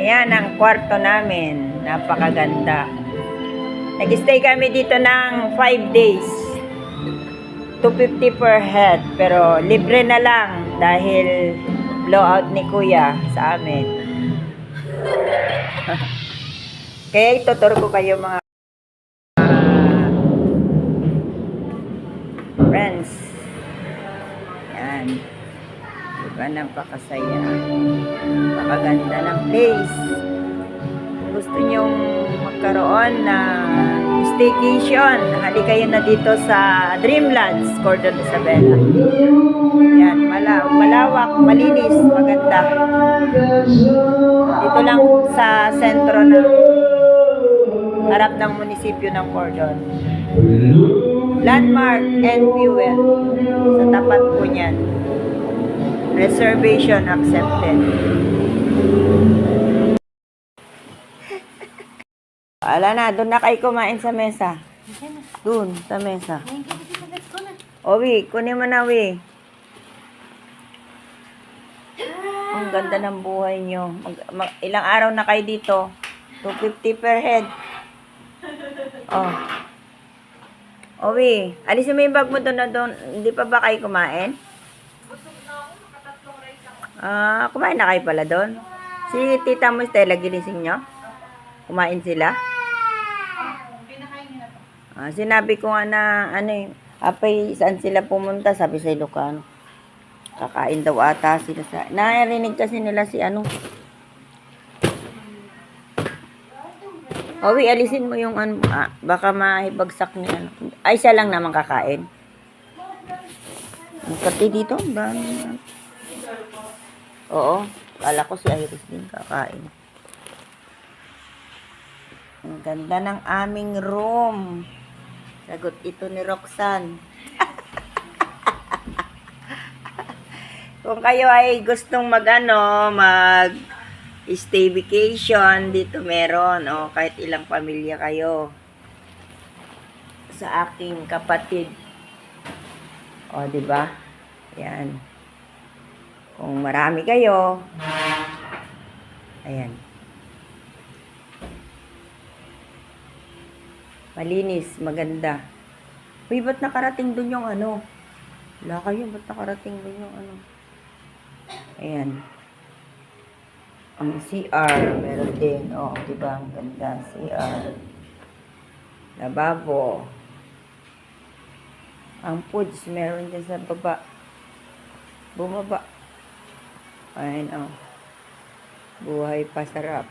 Ayan ang kwarto namin. Napakaganda. Nag-stay kami dito ng 5 days. 250 per head. Pero libre na lang dahil blowout ni Kuya sa amin. Kaya ituturo ko kayo mga friends. Yan. Diba napakasaya. Napakaganda ng place. Kung gusto nyong magkaroon na staycation, hali kayo na dito sa Dreamlands, Cordon Isabela. Yan, malawak, malinis, maganda. Dito lang sa sentro ng harap ng munisipyo ng Cordon. Landmark and Fuel. Sa tapat po niyan. Reservation accepted. Ala na, doon na kayo kumain sa mesa. Doon, sa mesa. Wi, kunin mo na, Wi. Ang ganda ng buhay nyo. Ilang araw na kayo dito? 250 per head. Wi, alisin mo yung bag mo doon na doon. Hindi pa ba kayo kumain? Kumain na kayo pala doon. Si Tita mo, Stella, ginising nyo? Kumain sila? Sinabi ko nga na, apay, saan sila pumunta? Sabi sa Ilocano. Kakain daw ata sila sa... Narinig kasi nila si Owi, alisin mo yung baka mahibagsak ni Ay, siya lang naman kakain. Pati dito, dami. Oo, kala ko si Iris din kakain. Ang ganda ng aming room. Sagot ito ni Roxanne. Kung kayo ay gustong mag stay vacation, dito meron. Kahit ilang pamilya kayo. Sa aking kapatid. Diba? Yan. Kung marami kayo. Ayan. Malinis, maganda. Uy, ba't nakarating dun yung Wala kayo, ba't nakarating dun yung Ayan. Ang CR, meron din. Diba? Ang ganda. CR. Lababo. Ang foods, meron din sa baba. Bumaba. Ayan, Buhay pa sarap.